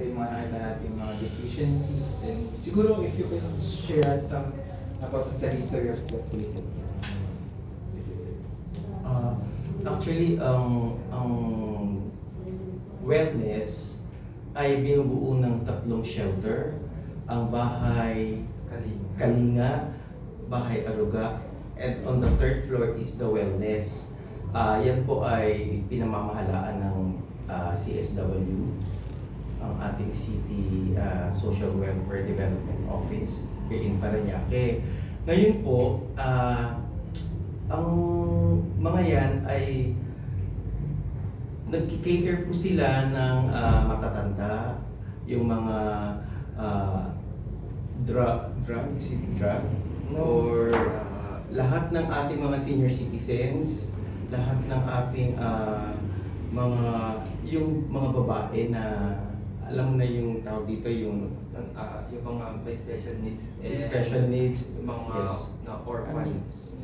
ito yung mga nakita natin mga deficiencies, and siguro if you can share us some about the history of the places. Sige, sir. Actually, ang wellness ay binubuo ng tatlong shelter. Ang bahay Kalinga, bahay Aruga, and on the third floor is the wellness. Yan po ay pinamamahalaan ng CSW, ang ating City Social Welfare Development Office here in Parañaque. Ngayon po, ang mga yan ay nag-cater po sila ng matatanda, yung mga drug, or lahat ng ating mga senior citizens, lahat ng ating yung mga babae na alam mo na yung tawag dito, yung mga may special needs, special needs, yung mga yes. na orphans.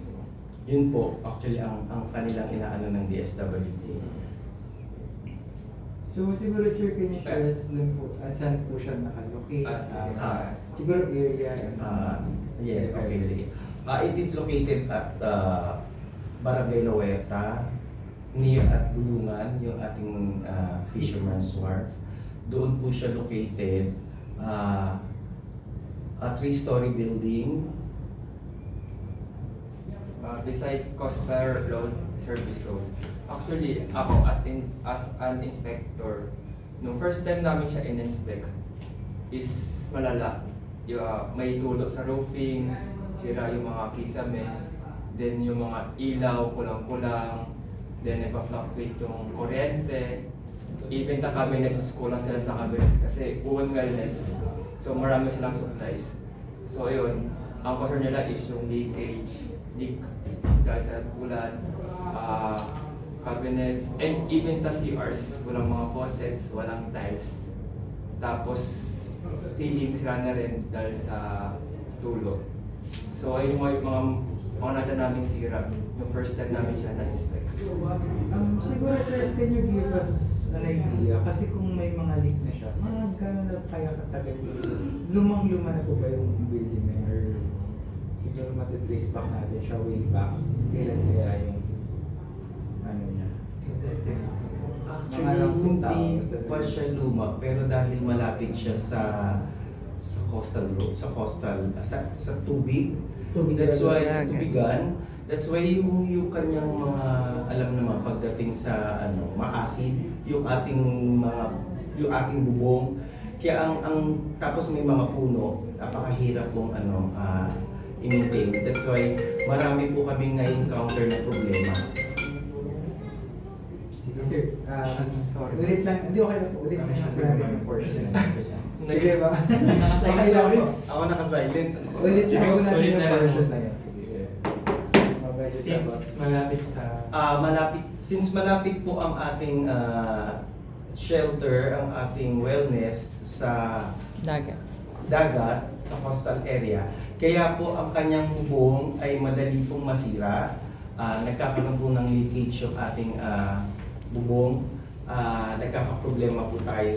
Yun po actually ang kanilang inaano ng DSWD. So siguro sir, can you share us dun po, saan po siya nakalocate? Siguro area. Yes, okay, sige. It is located at Barangay La Huerta, near at Gulungan, yung ating Fisherman's Wharf. Doon po siya located, a 3-story building. Beside Cosper Road, Service Road. Actually, ako as an inspector, nung first time namin siya in-inspect, is malala. May tulog sa roofing, sira yung mga kisame, then yung mga ilaw kulang-kulang, then nagpa-fluctuate yung kuryente, even the cabinets, kulang sila sa cabinets kasi own wellness. So marami silang supplies. So yun, ang concern nila is yung leak dahil sa ulan, cabinets, and even the CRs, walang mga faucets, walang tiles. Tapos ceiling sila na rin dahil sa tulo. So ayun yung mga natin namin sira, yung first time namin siya na-inspect. Siguro sir, can you give us an idea? Kasi kung may mga leak na siya, gano'n na kaya katagal? Lumang-luma na po ba yung building na yun? Or siguro matitrace back natin siya way back? Kailan kaya yung ano niya? Actually, hindi pa siya luma, pero dahil malapit siya sa coastal road, sa tubig. That's why sa tubigan. That's why yung kanyang mga alam naman pagdating sa maasid, yung ating bubong. Kaya ang tapos may mga puno, napakahirap pong i-maintain. That's why marami po kaming na-encounter na problema. Sige sir, Sorry. ulit lang, hindi okay na po, ulit na siya yung portion. Sige ba? Nakasilent Okay lang po. Ako naka-silent. Ulit lang po natin Ulit yung na lang. portion na yun. Sige sir. Medyo Since malapit sa Since malapit po ang ating shelter, ang ating wellness sa dagat, sa coastal area, kaya po ang kanyang bubong ay madali pong masira. Nagkakaroon po ng leakage yung ating bubong. Nagkakaproblema po tayo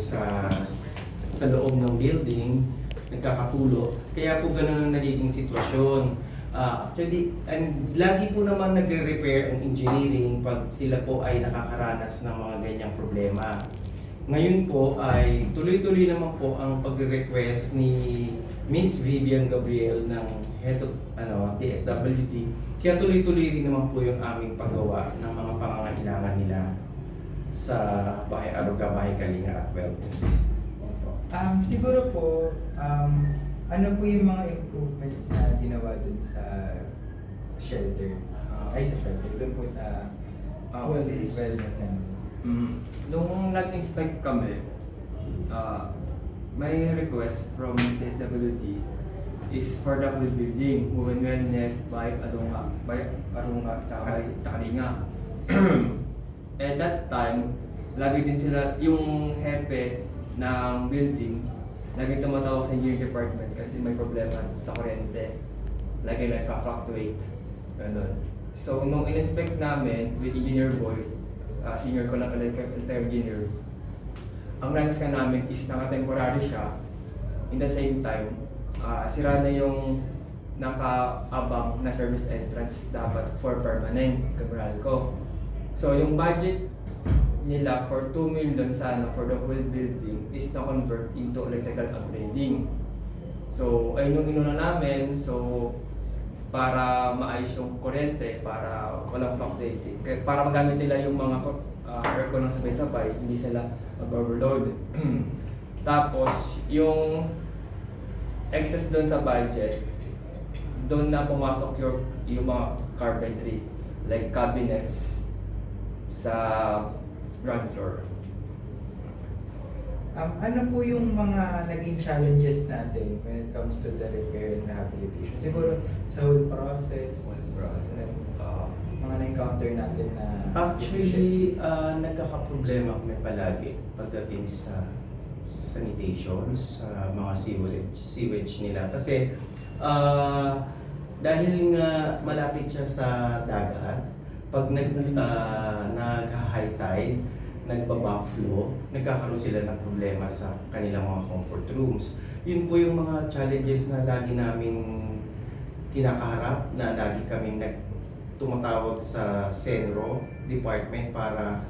sa loob ng building, nagkakatulo. Kaya po ganun ang nagiging sitwasyon. Actually, and lagi po naman nagre-repair ang engineering pag sila po ay nakakaranas ng mga ganyang problema. Ngayon po ay tuloy-tuloy naman po ang pag-request ni Miss Vivian Gabriel ng Head of DSWD. Kaya tuloy-tuloy rin naman po yung aming paggawa ng mga pangangailangan nila sa Bahay Aruga, Bahay Kalinga at Wellness. Siguro po, ano po yung mga improvements na ginawa dun sa shelter? Sa shelter, dun po sa wellness center. Nung nag-inspect kami, may request from CSWD is for the whole building, Women Wellness, Bahay Arunga, tsaka Bahay Kalinga. At that time, lagi din sila, yung hepe ng building, lagi tumatawag sa engineering department kasi may problema sa kuryente. Lagi nag-fluctuate. Ganun. So, nung in-inspect namin with Engineer Boy, senior ko lang electrical engineer, ang request ka namin is naka-temporary siya. In the same time, sira na yung nakaabang na service entrance dapat for permanent Meralco. So yung budget nila for 2 million sana for the whole building is na convert into electrical upgrading. So ayun yung inuna namin, so para maayos yung kuryente, para walang fluctuating, para magamit nila yung mga aircon ng sabay-sabay, hindi sila mag-overload. Tapos yung excess doon sa budget, doon na pumasok yung mga carpentry, like cabinets sa ground floor. Ano po yung mga naging challenges natin when it comes to the repair and rehabilitation? Siguro sa whole process, mga na-encounter natin na Actually, deficiencies. nagkakaproblema kami palagi pagdating sa sanitation, sa mga sewage nila. Kasi dahil nga malapit siya sa dagat, pag nag-high tide, nagba-backflow, nagkakaroon sila ng problema sa kanilang mga comfort rooms. Yun po yung mga challenges na lagi naming kinakaharap, na lagi kaming tumatawag sa Senro department para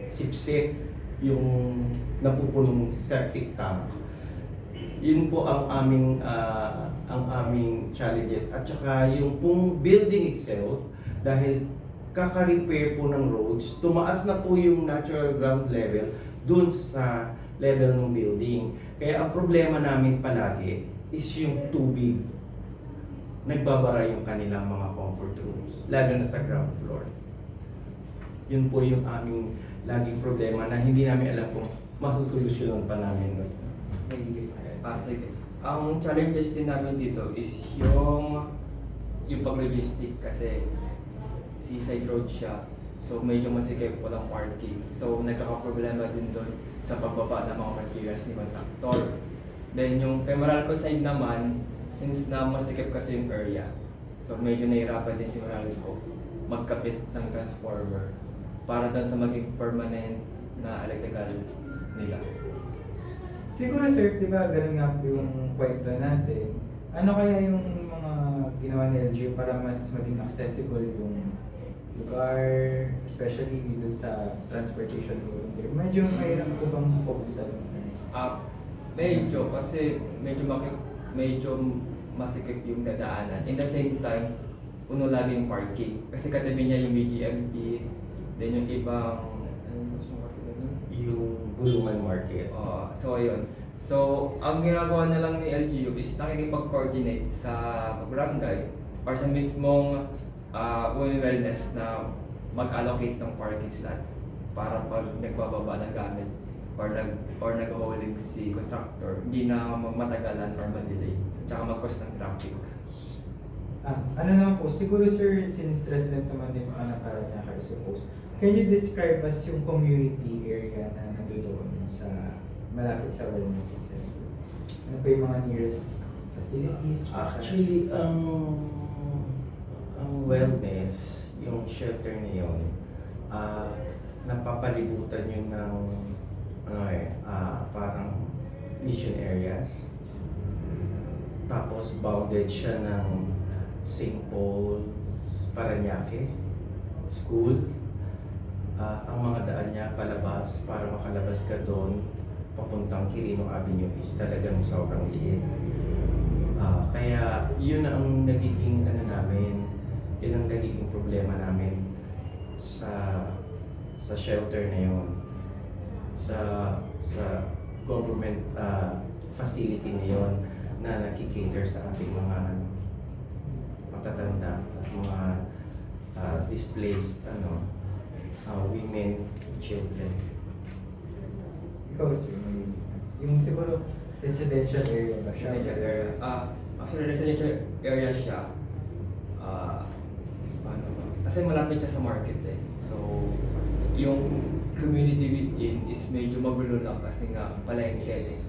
sipsip yung napupunong septic tank. Yun po ang aming challenges. At saka yung pong building itself, dahil kaka-repair po ng roads, tumaas na po yung natural ground level dun sa level ng building. Kaya ang problema namin palagi is yung tubig. Nagbabara yung kanilang mga comfort rooms, lalo na sa ground floor. Yun po yung aming laging problema na hindi namin alam kung masusolusyonan pa namin. Sige. Ang challenges din namin dito is yung pag-logistic, kasi seaside road siya. So medyo masikip, walang parking. So nagkakaproblema din doon sa pagbaba ng mga materials ni contractor. Then yung Meralco side naman, since na masikip kasi yung area, so medyo nahirapan din si Meralco magkapit ng transformer para doon sa maging permanent na electrical nila. Siguro sir, di ba ganun nga po yung kwento natin. Ano kaya yung mga ginawa ni LGU para mas maging accessible yung lugar, especially dito sa transportation volunteer? Medyo mahirap po bang pupuntan? Medyo, kasi medyo masikip yung dadaanan. In the same time, puno lagi yung parking. Kasi katabi niya yung BGMP, then yung ibang, Yung Bulungan Market. so ayun. So, ang ginagawa na lang ni LGU is nakikipag-coordinate sa barangay or sa mismong women wellness na mag-allocate ng parking slot para pag nagbababa ng gamit or nag-hauling si contractor, hindi na matagalan or ma-delay, tsaka mag-cause ng traffic. Ano naman po, siguro sir, since resident naman din mga Paranaque, I suppose, can you describe us yung community area na nandoon sa malapit sa wellness center? Ano po yung mga nearest facilities? Actually, ang wellness, yung shelter na yun, napapalibutan yun ng parang mission areas. Tapos bounded siya ng St. Paul, Paranaque School. Ang mga daan niya palabas, para makalabas ka doon papuntang Quirino Avenue is talagang sobrang liit. Kaya yun ang nagiging yun ang nagiging problema namin sa shelter na yun, sa government facility na yun na nakikater sa ating mga matatanda at mga displaced women, children. Ikaw sir, yung siguro residential area ba siya? Residential area. Actually, residential area siya. Paano ba? Kasi malapit siya sa market eh. So, yung community within is medyo magulo lang kasi nga palengke eh.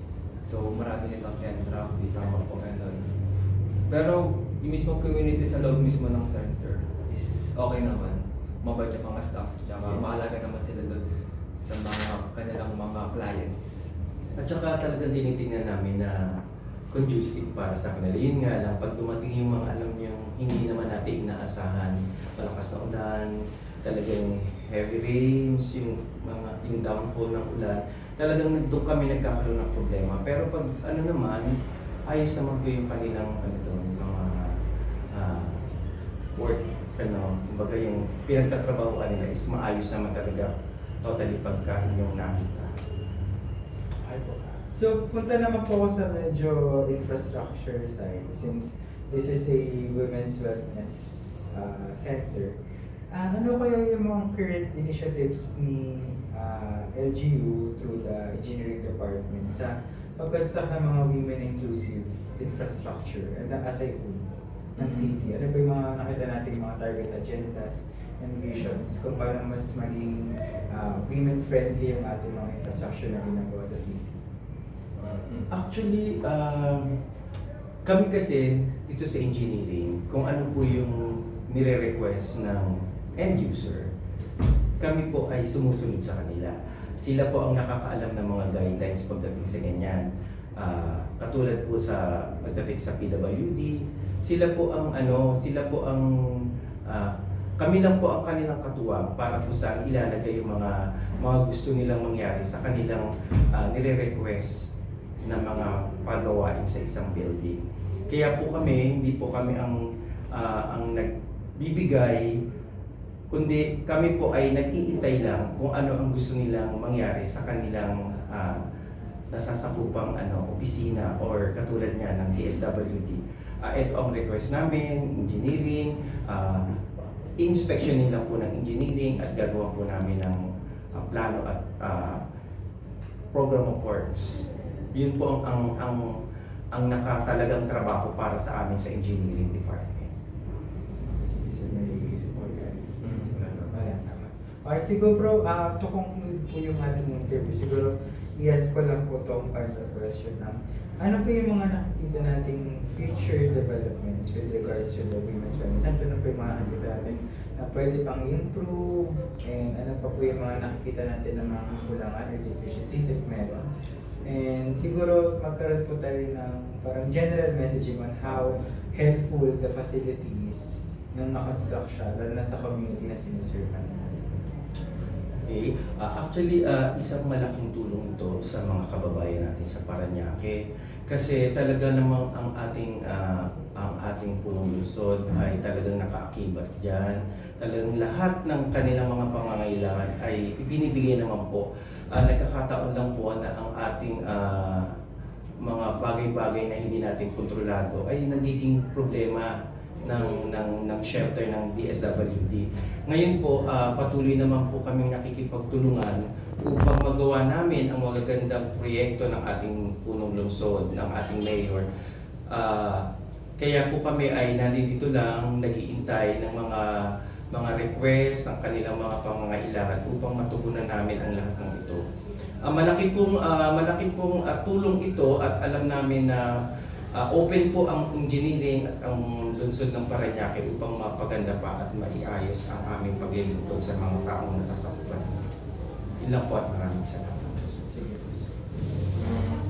So, marami niya sakyan, traffic, tama po ganun. Pero, yung mismo community sa loob mismo ng center is okay naman. Mabait yung mga staff, tsaka Yes. maalaga naman sila doon sa mga kanilang mga clients. At saka talagang tinitingnan namin na conducive para sa kanila. Yun nga lang, pag dumating yung mga alam niyo, hindi naman natin inaasahan, malakas na ulan, talagang heavy rains, yung downfall ng ulan, talagang doon kami nagkakaroon ng problema. Pero pag ano naman, ayos naman po yung kanilang mga work, kumbaga yung pinagtatrabaho nila is maayos naman talaga, totally pagka inyong nakita. So, punta naman po ako sa medyo infrastructure side since this is a women's wellness center. Ano kaya yung mga current initiatives ni LGU through the engineering department sa pag-construct ng mga women-inclusive infrastructure and as a whole ng city? Ano ba yung mga nakita natin mga target agendas and visions kung paano mas maging women-friendly yung ating mga infrastructure na ginagawa sa city? Actually, kami kasi dito sa engineering, kung ano po yung nire-request ng end user, kami po ay sumusunod sa kanila. Sila po ang nakakaalam ng mga guidelines pagdating sa ganyan. Katulad po sa pagdating sa PWD, sila po ang kami lang po ang kanilang katuwang para po sa ilalagay yung mga gusto nilang mangyari sa kanilang nire-request na mga pagawain sa isang building. Kaya po kami, hindi po kami ang nagbibigay, kundi kami po ay nag-iintay lang kung ano ang gusto nilang mangyari sa kanilang nasasakupang opisina or katulad nga ng CSWD. Ito ang request namin, engineering, inspection nila po ng engineering at gagawa po namin ng plano at program of works. Yun po ang nakatalagang trabaho para sa amin sa engineering department. Okay, siguro bro, to conclude po yung ating interview, siguro i-ask ko lang po itong final question na ano po yung mga nakikita nating future developments with regards to the women's wellness center? Ano po yung mga nakikita natin na pwede pang improve and ano pa po yung mga nakikita natin na mga kulangan or deficiencies if meron? And siguro magkaroon po tayo ng parang general messaging on how helpful the facilities nang na-construct siya, lalo na sa community na sinuserve natin. Okay. Actually, isang malaking tulong ito sa mga kababayan natin sa Parañaque kasi talaga namang ang ating punong lungsod ay talagang nakaakibat diyan. Talagang lahat ng kanilang mga pangangailangan ay binibigay naman po. Nagkakataon lang po na ang ating mga bagay-bagay na hindi natin kontrolado ay nagiging problema ng shelter ng DSWD. Ngayon po, patuloy naman po kaming nakikipagtulungan upang magawa namin ang magagandang proyekto ng ating punong lungsod, ng ating mayor. Kaya po kami ay nandito lang, nag-iintay ng mga request, ng kanilang mga pangangailangan upang matugunan namin ang lahat ng ito. Malaki pong tulong ito at alam namin na open po ang engineering at ang lungsod ng Parañaque upang mapaganda pa at maiayos ang aming paglilingkod sa mga taong nasasakupan. Yun lang po at maraming salamat.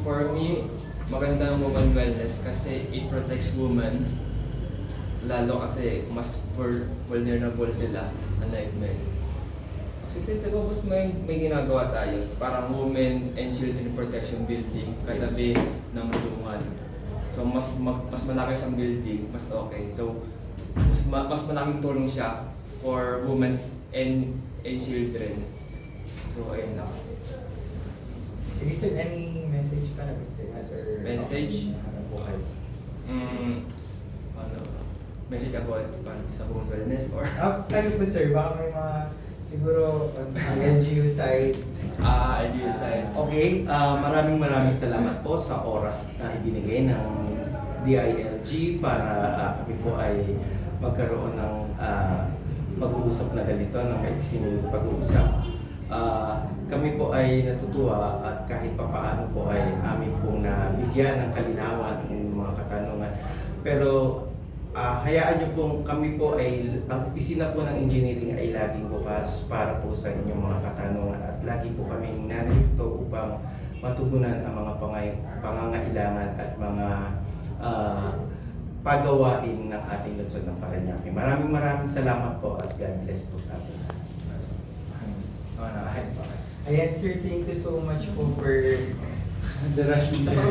For me, maganda ang women wellness kasi it protects women, lalo kasi mas vulnerable sila unlike men. Actually, diba boss, may ginagawa tayo, parang women and children protection building katabi ng tulungan. So mas malaki siyang building, mas okay. So mas malaking tulong siya for women and children. So ayun lang. Sige sir, any message ka na gusto or Message? Okay. Message about sa home wellness or Kayo po sir, baka may mga siguro on LGU side. LGU sides. Okay, maraming salamat po sa oras na ibinigay ng DILG para kami po ay magkaroon ng mag-uusap na ganito, ng maiksing pag-uusap. Kami po ay natutuwa at kahit papaano po ay amin pong nabigyan ng kalinawan ng mga katanungan. Pero hayaan nyo pong kami po ay, ang opisina po ng engineering ay laging bukas para po sa inyong mga katanungan at lagi po kami narito upang matugunan ang mga pangangailangan at mga pagawain ng ating lungsod ng Parañaque. Maraming salamat po at God bless po sa atin. Ayan sir, thank you so much po for the rush meeting.